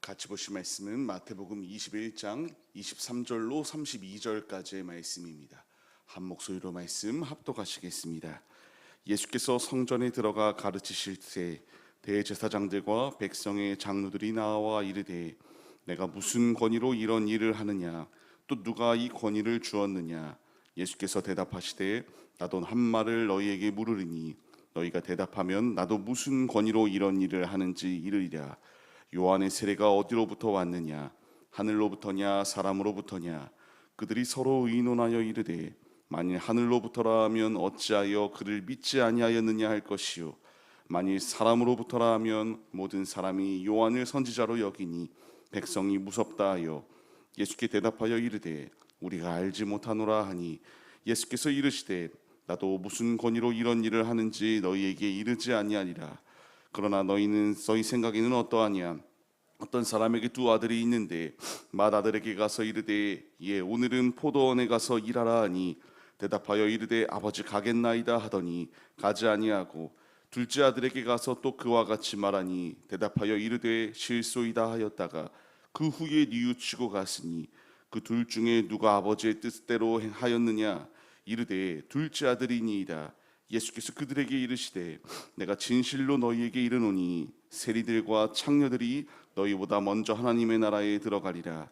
같이 보실 말씀은 마태복음 21장 23절로 32절까지의 말씀입니다. 한 목소리로 말씀 합독하시겠습니다. 예수께서 성전에 들어가 가르치실 때 대제사장들과 백성의 장로들이 나와 이르되 내가 무슨 권위로 이런 일을 하느냐, 또 누가 이 권위를 주었느냐. 예수께서 대답하시되 나도 한 말을 너희에게 물으리니 너희가 대답하면 나도 무슨 권위로 이런 일을 하는지 이르리라. 요한의 세례가 어디로부터 왔느냐, 하늘로부터냐 사람으로부터냐. 그들이 서로 의논하여 이르되 만일 하늘로부터라 하면 어찌하여 그를 믿지 아니하였느냐 할 것이요, 만일 사람으로부터라 하면 모든 사람이 요한을 선지자로 여기니 백성이 무섭다 하여 예수께 대답하여 이르되 우리가 알지 못하노라 하니, 예수께서 이르시되 나도 무슨 권위로 이런 일을 하는지 너희에게 이르지 아니하리라. 그러나 너희 생각에는 어떠하냐? 어떤 사람에게 두 아들이 있는데 맏아들에게 가서 이르되 예 오늘은 포도원에 가서 일하라 하니 대답하여 이르되 아버지 가겠나이다 하더니 가지 아니하고, 둘째 아들에게 가서 또 그와 같이 말하니 대답하여 이르되 실소이다 하였다가 그 후에 뉘우치고 갔으니 그 둘 중에 누가 아버지의 뜻대로 하였느냐? 이르되 둘째 아들이니이다. 예수께서 그들에게 이르시되 내가 진실로 너희에게 이르노니 세리들과 창녀들이 너희보다 먼저 하나님의 나라에 들어가리라.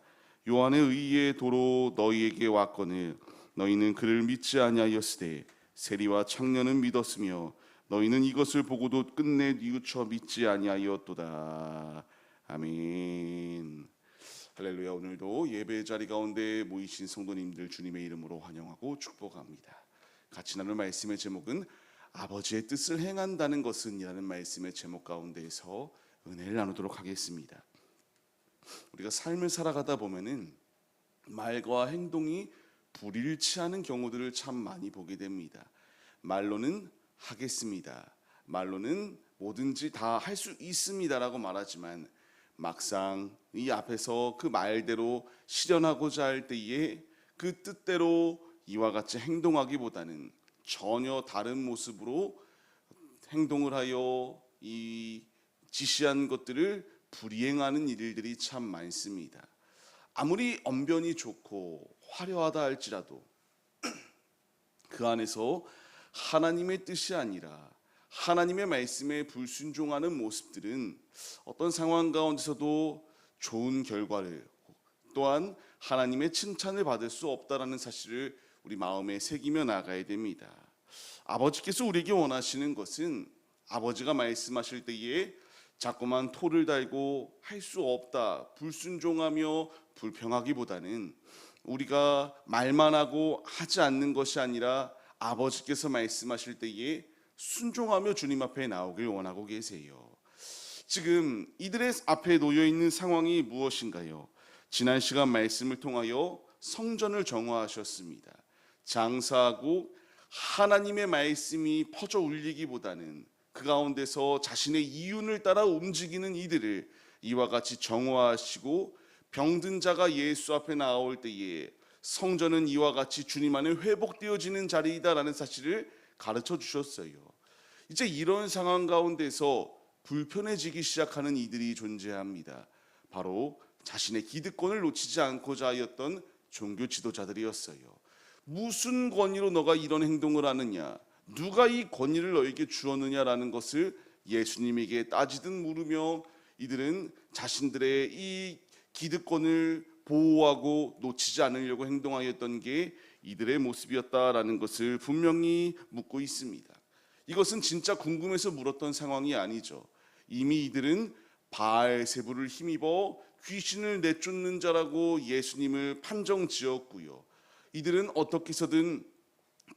요한의 의의 도로 너희에게 왔거늘 너희는 그를 믿지 아니하였으되 세리와 창녀는 믿었으며 너희는 이것을 보고도 끝내 뉘우쳐 믿지 아니하였도다. 아멘. 할렐루야. 오늘도 예배 자리 가운데 모이신 성도님들 주님의 이름으로 환영하고 축복합니다. 같이 나눌 말씀의 제목은 아버지의 뜻을 행한다는 것은 이라는 말씀의 제목 가운데에서 은혜를 나누도록 하겠습니다. 우리가 삶을 살아가다 보면은 말과 행동이 불일치하는 경우들을 참 많이 보게 됩니다. 말로는 하겠습니다, 말로는 뭐든지 다 할 수 있습니다라고 말하지만 막상 이 앞에서 그 말대로 실현하고자 할 때에 그 뜻대로 이와 같이 행동하기보다는 전혀 다른 모습으로 행동을 하여 이 지시한 것들을 불이행하는 일들이 참 많습니다. 아무리 언변이 좋고 화려하다 할지라도 그 안에서 하나님의 뜻이 아니라 하나님의 말씀에 불순종하는 모습들은 어떤 상황 가운데서도 좋은 결과를, 또한 하나님의 칭찬을 받을 수 없다라는 사실을 우리 마음에 새기며 나가야 됩니다. 아버지께서 우리에게 원하시는 것은 아버지가 말씀하실 때에 자꾸만 토를 달고 할 수 없다, 불순종하며 불평하기보다는 우리가 말만 하고 하지 않는 것이 아니라 아버지께서 말씀하실 때에 순종하며 주님 앞에 나오길 원하고 계세요. 지금 이들의 앞에 놓여 있는 상황이 무엇인가요? 지난 시간 말씀을 통하여 성전을 정화하셨습니다. 장사하고 하나님의 말씀이 퍼져 울리기보다는 그 가운데서 자신의 이윤을 따라 움직이는 이들을 이와 같이 정화하시고, 병든 자가 예수 앞에 나올 때에 성전은 이와 같이 주님 안에 회복되어지는 자리이다라는 사실을 가르쳐 주셨어요. 이제 이런 상황 가운데서 불편해지기 시작하는 이들이 존재합니다. 바로 자신의 기득권을 놓치지 않고자 하였던 종교 지도자들이었어요. 무슨 권위로 너가 이런 행동을 하느냐, 누가 이 권위를 너에게 주었느냐라는 것을 예수님에게 따지듯 물으며 이들은 자신들의 이 기득권을 보호하고 놓치지 않으려고 행동하였던 게 이들의 모습이었다라는 것을 분명히 묻고 있습니다. 이것은 진짜 궁금해서 물었던 상황이 아니죠. 이미 이들은 바알세불을 힘입어 귀신을 내쫓는 자라고 예수님을 판정지었고요, 이들은 어떻게 해서든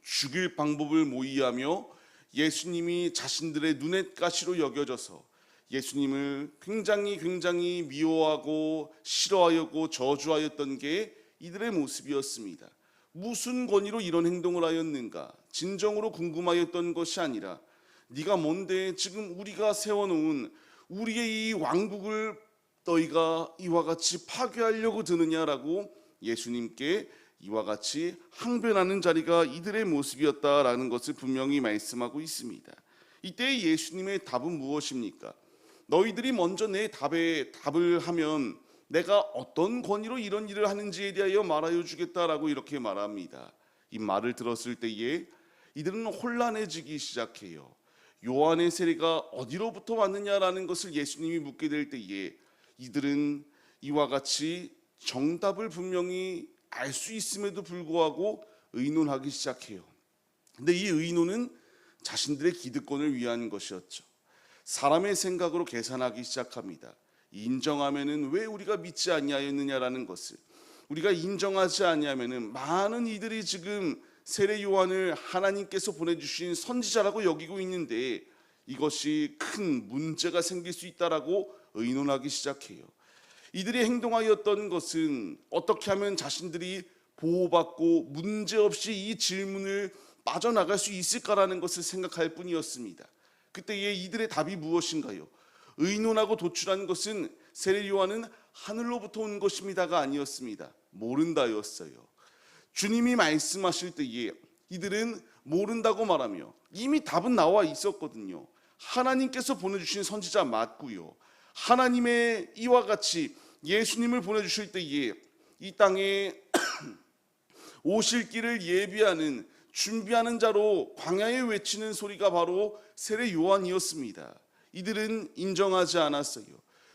죽일 방법을 모의하며 예수님이 자신들의 눈엣 가시로 여겨져서 예수님을 굉장히 미워하고 싫어하였고 저주하였던 게 이들의 모습이었습니다. 무슨 권위로 이런 행동을 하였는가 진정으로 궁금하였던 것이 아니라 네가 뭔데 지금 우리가 세워놓은 우리의 이 왕국을 너희가 이와 같이 파괴하려고 드느냐라고 예수님께 이와 같이 항변하는 자리가 이들의 모습이었다라는 것을 분명히 말씀하고 있습니다. 이때 예수님의 답은 무엇입니까? 너희들이 먼저 내 답을 하면 내가 어떤 권위로 이런 일을 하는지에 대하여 말하여 주겠다라고 이렇게 말합니다. 이 말을 들었을 때에 이들은 혼란해지기 시작해요. 요한의 세례가 어디로부터 왔느냐라는 것을 예수님이 묻게 될 때에 이들은 이와 같이 정답을 분명히 알 수 있음에도 불구하고 의논하기 시작해요. 근데 이 의논은 자신들의 기득권을 위한 것이었죠. 사람의 생각으로 계산하기 시작합니다. 인정하면은 왜 우리가 믿지 아니하였느냐라는 것을, 우리가 인정하지 아니하면은 많은 이들이 지금 세례 요한을 하나님께서 보내주신 선지자라고 여기고 있는데 이것이 큰 문제가 생길 수 있다라고 의논하기 시작해요. 이들이 행동하였던 것은 어떻게 하면 자신들이 보호받고 문제없이 이 질문을 빠져나갈 수 있을까라는 것을 생각할 뿐이었습니다. 그때에 이들의 답이 무엇인가요? 의논하고 도출한 것은 세례 요한은 하늘로부터 온 것입니다가 아니었습니다. 모른다였어요. 주님이 말씀하실 때에 이들은 모른다고 말하며 이미 답은 나와 있었거든요. 하나님께서 보내주신 선지자 맞고요. 하나님의 이와 같이 예수님을 보내주실 때에 이 땅에 오실 길을 예비하는 준비하는 자로 광야에 외치는 소리가 바로 세례 요한이었습니다. 이들은 인정하지 않았어요.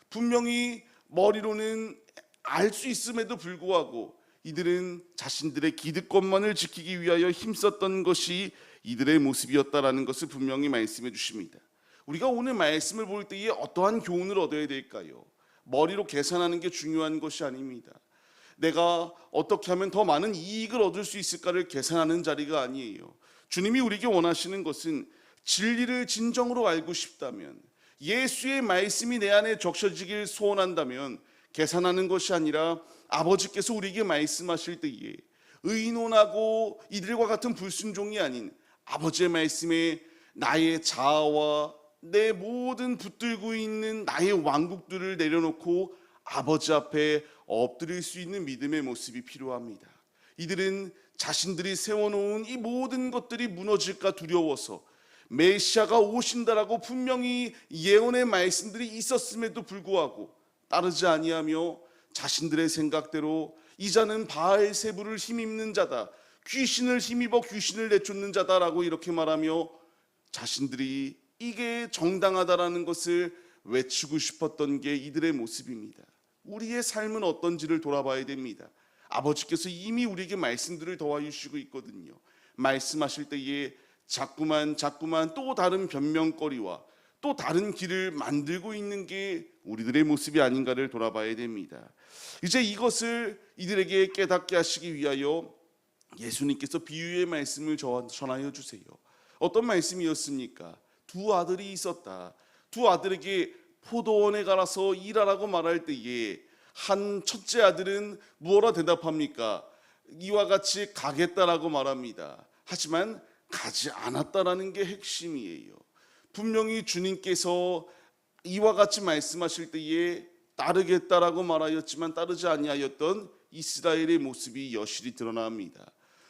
분명히 머리로는 알 수 있음에도 불구하고 이들은 자신들의 기득권만을 지키기 위하여 힘썼던 것이 이들의 모습이었다라는 것을 분명히 말씀해 주십니다. 우리가 오늘 말씀을 볼 때에 어떠한 교훈을 얻어야 될까요? 머리로 계산하는 게 중요한 것이 아닙니다. 내가 어떻게 하면 더 많은 이익을 얻을 수 있을까를 계산하는 자리가 아니에요. 주님이 우리에게 원하시는 것은 진리를 진정으로 알고 싶다면, 예수의 말씀이 내 안에 적셔지길 소원한다면 계산하는 것이 아니라 아버지께서 우리에게 말씀하실 때에 의논하고 이들과 같은 불순종이 아닌 아버지의 말씀에 나의 자아와 내 모든 붙들고 있는 나의 왕국들을 내려놓고 아버지 앞에 엎드릴 수 있는 믿음의 모습이 필요합니다. 이들은 자신들이 세워놓은 이 모든 것들이 무너질까 두려워서 메시아가 오신다라고 분명히 예언의 말씀들이 있었음에도 불구하고 따르지 아니하며 자신들의 생각대로 이자는 바알세불을 힘입는 자다, 귀신을 힘입어 귀신을 내쫓는 자다라고 이렇게 말하며 자신들이 이게 정당하다라는 것을 외치고 싶었던 게 이들의 모습입니다. 우리의 삶은 어떤지를 돌아봐야 됩니다. 아버지께서 이미 우리에게 말씀들을 더하여 주시고 있거든요. 말씀하실 때에 자꾸만 또 다른 변명거리와 또 다른 길을 만들고 있는 게 우리들의 모습이 아닌가를 돌아봐야 됩니다. 이제 이것을 이들에게 깨닫게 하시기 위하여 예수님께서 비유의 말씀을 전하여 주세요. 어떤 말씀이었습니까? 두 아들이 있었다. 두 아들에게 포도원에 가서 일하라고 말할 때에 한 첫째 아들은 무엇라 대답합니까? 이와 같이 가겠다라고 말합니다. 하지만 가지 않았다라는 게 핵심이에요. 분명히 주님께서 이와 같이 말씀하실 때에 따르겠다라고 말하였지만 따르지 아니하였던 이스라엘의 모습이 여실히 드러납니다.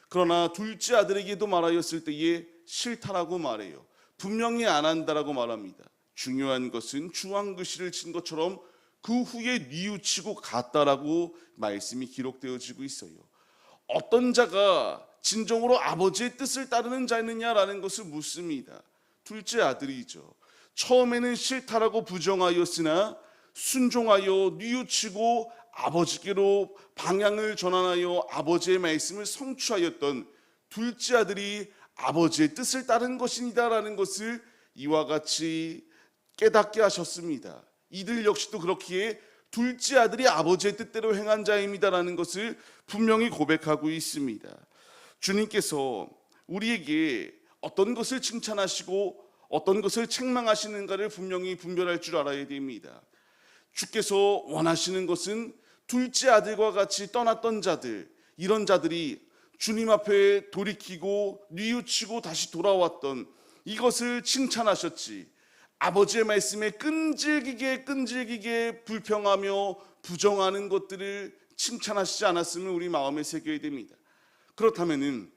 그러나 둘째 아들에게도 말하였을 때에 싫다라고 말해요. 분명히 안 한다라고 말합니다. 중요한 것은 중앙글씨를 친 것처럼 그 후에 뉘우치고 갔다라고 말씀이 기록되어지고 있어요. 어떤 자가 진정으로 아버지의 뜻을 따르는 자느냐라는 것을 묻습니다. 둘째 아들이죠. 처음에는 싫다라고 부정하였으나 순종하여 뉘우치고 아버지께로 방향을 전환하여 아버지의 말씀을 성취하였던 둘째 아들이 아버지의 뜻을 따른 것이다라는 것을 이와 같이 깨닫게 하셨습니다. 이들 역시도 그렇기에 둘째 아들이 아버지의 뜻대로 행한 자입니다라는 것을 분명히 고백하고 있습니다. 주님께서 우리에게 어떤 것을 칭찬하시고 어떤 것을 책망하시는가를 분명히 분별할 줄 알아야 됩니다. 주께서 원하시는 것은 둘째 아들과 같이 떠났던 자들, 이런 자들이 주님 앞에 돌이키고 뉘우치고 다시 돌아왔던 이것을 칭찬하셨지, 아버지의 말씀에 끈질기게 불평하며 부정하는 것들을 칭찬하시지 않았으면 우리 마음에 새겨야 됩니다. 그렇다면은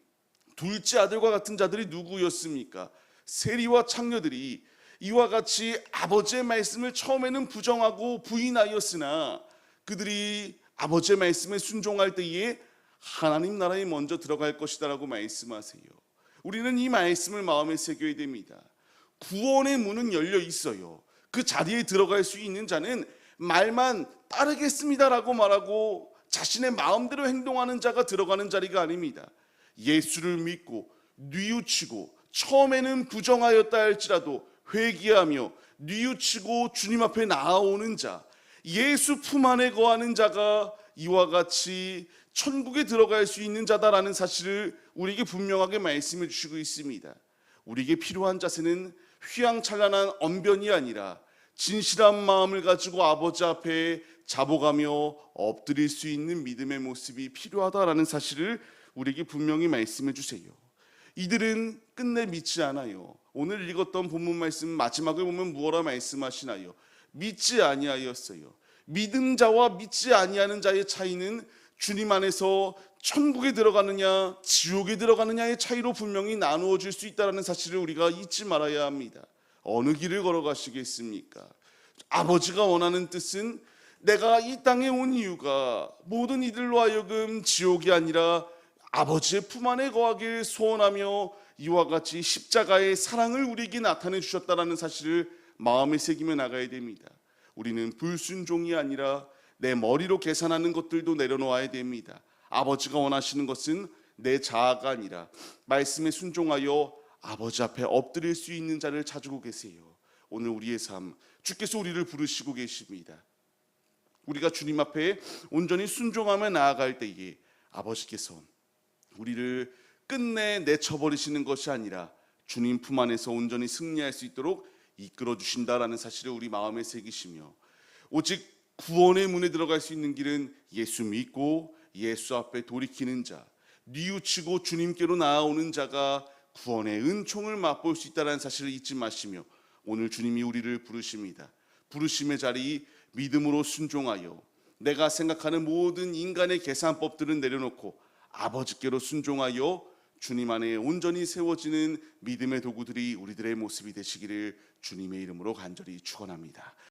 둘째 아들과 같은 자들이 누구였습니까? 세리와 창녀들이 이와 같이 아버지의 말씀을 처음에는 부정하고 부인하였으나 그들이 아버지의 말씀에 순종할 때에 하나님 나라에 먼저 들어갈 것이다라고 말씀하세요. 우리는 이 말씀을 마음에 새겨야 됩니다. 구원의 문은 열려 있어요. 그 자리에 들어갈 수 있는 자는 말만 따르겠습니다라고 말하고 자신의 마음대로 행동하는 자가 들어가는 자리가 아닙니다. 예수를 믿고 뉘우치고 처음에는 부정하였다 할지라도 회개하며 뉘우치고 주님 앞에 나아오는 자, 예수 품 안에 거하는 자가 이와 같이 천국에 들어갈 수 있는 자다라는 사실을 우리에게 분명하게 말씀해 주시고 있습니다. 우리에게 필요한 자세는 휘황찬란한 언변이 아니라 진실한 마음을 가지고 아버지 앞에 자복하며 엎드릴 수 있는 믿음의 모습이 필요하다라는 사실을 우리에게 분명히 말씀해 주세요. 이들은 끝내 믿지 않아요. 오늘 읽었던 본문 말씀 마지막에 보면 무엇라 말씀하시나요? 믿지 아니하였어요. 믿은 자와 믿지 아니하는 자의 차이는 주님 안에서 천국에 들어가느냐 지옥에 들어가느냐의 차이로 분명히 나누어질 수 있다는 사실을 우리가 잊지 말아야 합니다. 어느 길을 걸어가시겠습니까? 아버지가 원하는 뜻은 내가 이 땅에 온 이유가 모든 이들로 하여금 지옥이 아니라 아버지의 품 안에 거하길 소원하며 이와 같이 십자가의 사랑을 우리에게 나타내 주셨다는 사실을 마음에 새기며 나가야 됩니다. 우리는 불순종이 아니라 내 머리로 계산하는 것들도 내려놓아야 됩니다. 아버지가 원하시는 것은 내 자아가 아니라 말씀에 순종하여 아버지 앞에 엎드릴 수 있는 자를 찾고 계세요. 오늘 우리의 삶, 주께서 우리를 부르시고 계십니다. 우리가 주님 앞에 온전히 순종하며 나아갈 때에 아버지께서 우리를 끝내 내쳐버리시는 것이 아니라 주님 품 안에서 온전히 승리할 수 있도록 이끌어 주신다라는 사실을 우리 마음에 새기시며 오직 구원의 문에 들어갈 수 있는 길은 예수 믿고 예수 앞에 돌이키는 자, 뉘우치고 주님께로 나아오는 자가 구원의 은총을 맛볼 수 있다는 사실을 잊지 마시며 오늘 주님이 우리를 부르십니다. 부르심의 자리 믿음으로 순종하여 내가 생각하는 모든 인간의 계산법들은 내려놓고 아버지께로 순종하여 주님 안에 온전히 세워지는 믿음의 도구들이 우리들의 모습이 되시기를 주님의 이름으로 간절히 축원합니다.